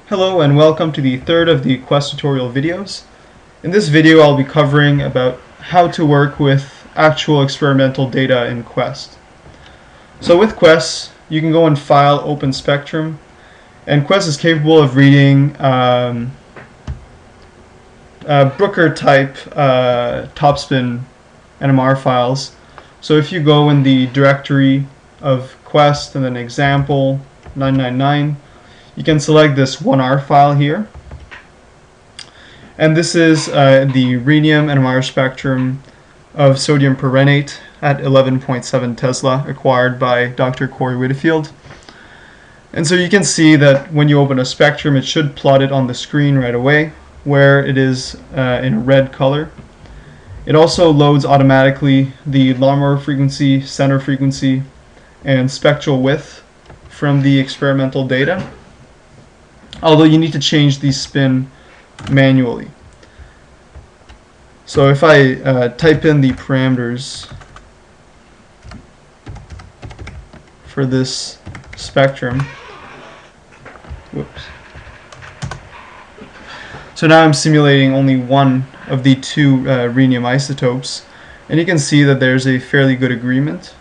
Hello and welcome to the third of the Quest tutorial videos. In this video I'll be covering about how to work with actual experimental data in Quest. So with Quest you can go and File, Open Spectrum, and Quest is capable of reading Bruker type topspin NMR files. So if you go in the directory of Quest and then example 999, you can select this 1R file here, and this is the rhenium NMR spectrum of sodium perrhenate at 11.7 Tesla acquired by Dr. Corey Whitfield. And so you can see that when you open a spectrum it should plot it on the screen right away where it is in a red color. It also loads automatically the lawnmower frequency, center frequency, and spectral width from the experimental data, although you need to change the spin manually. So if I type in the parameters for this spectrum, whoops. So now I'm simulating only one of the two rhenium isotopes, and you can see that there's a fairly good agreement.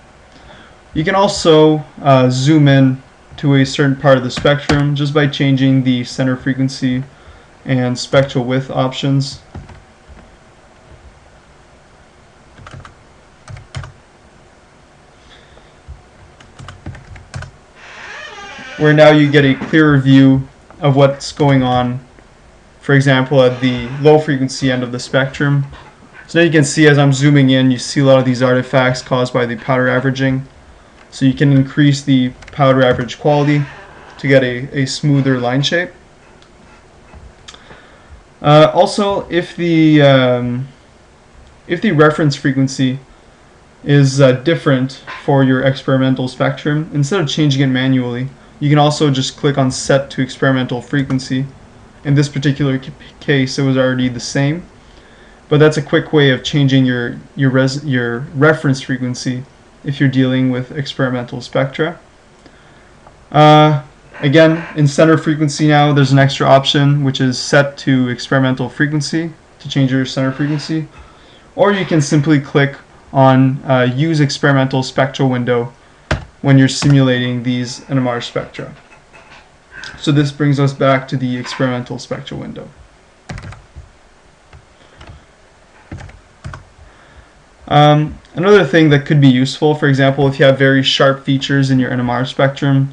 You can also zoom in to a certain part of the spectrum just by changing the center frequency and spectral width options. Where now you get a clearer view of what's going on, for example, at the low frequency end of the spectrum. So now you can see as I'm zooming in, you see a lot of these artifacts caused by the powder averaging. So you can increase the powder average quality to get a smoother line shape. Also, if the reference frequency is different for your experimental spectrum, instead of changing it manually, you can also just click on Set to Experimental Frequency. In this particular case, it was already the same, but that's a quick way of changing your reference frequency if you're dealing with experimental spectra. Again, in center frequency now there's an extra option which is Set to Experimental Frequency to change your center frequency, or you can simply click on Use Experimental Spectral Window when you're simulating these NMR spectra. So this brings us back to the experimental spectral window. Another thing that could be useful, for example, if you have very sharp features in your NMR spectrum,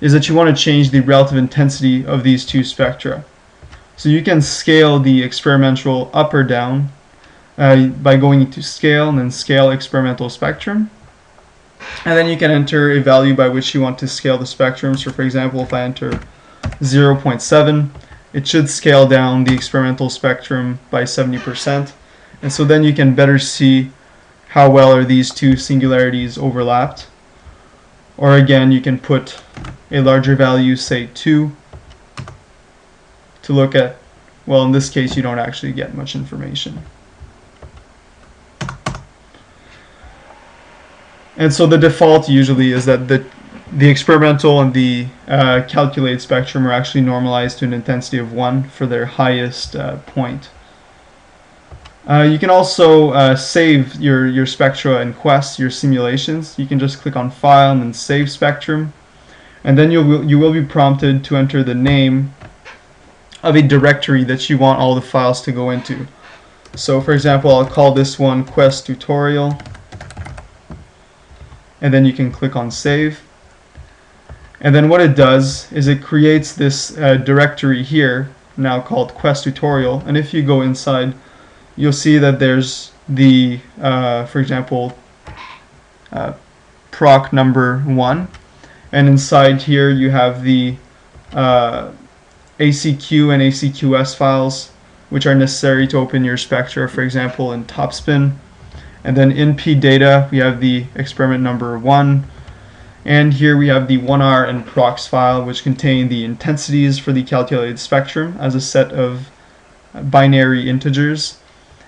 is that you want to change the relative intensity of these two spectra. So you can scale the experimental up or down by going to Scale and then Scale Experimental Spectrum. And then you can enter a value by which you want to scale the spectrum. So for example, if I enter 0.7, it should scale down the experimental spectrum by 70%. And so then you can better see how well are these two singularities overlapped. Or again, you can put a larger value, say 2, to look at, well, in this case you don't actually get much information. And so the default usually is that the experimental and the calculated spectrum are actually normalized to an intensity of 1 for their highest point. You can also save your spectra in Quest, your simulations. You can just click on File and then Save Spectrum, and then you will be prompted to enter the name of a directory that you want all the files to go into. So for example, I'll call this one Quest Tutorial, and then you can click on Save. And then what it does is it creates this directory here now called Quest Tutorial, and if you go inside you'll see that there's the for example proc number 1, and inside here you have the ACQ and ACQS files which are necessary to open your spectra, for example in Topspin. And then in PData we have the experiment number 1, and here we have the 1R and procs file which contain the intensities for the calculated spectrum as a set of binary integers.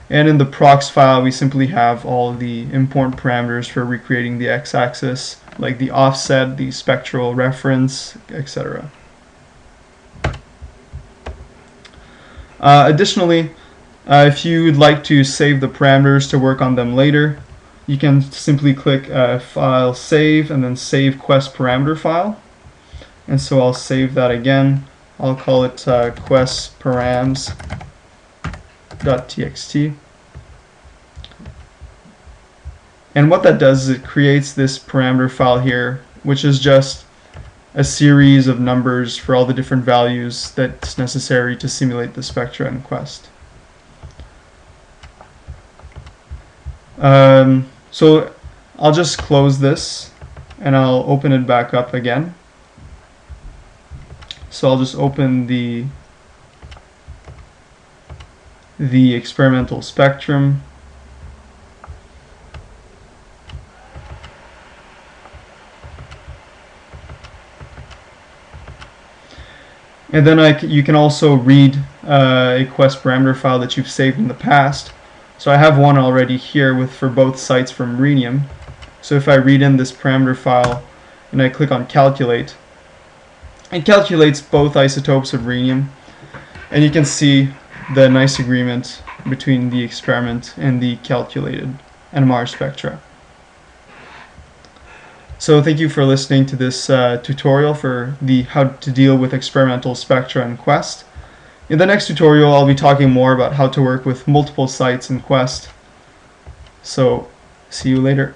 And in the procs file we simply have all the important parameters for recreating the x-axis, like the offset, the spectral reference, etc. Additionally, if you'd like to save the parameters to work on them later, you can simply click File, Save, and then Save Quest Parameter File. And so I'll save that again. I'll call it questparams.txt. And what that does is it creates this parameter file here, which is just a series of numbers for all the different values that's necessary to simulate the spectra in Quest. So I'll just close this and I'll open it back up again. So I'll just open the experimental spectrum. And then you can also read a Quest parameter file that you've saved in the past. So I have one already here for both sites from rhenium. So if I read in this parameter file and I click on Calculate, it calculates both isotopes of rhenium, and you can see the nice agreement between the experiment and the calculated NMR spectra. So thank you for listening to this tutorial for how to deal with experimental spectra in Quest. In the next tutorial, I'll be talking more about how to work with multiple sites in Quest. So see you later.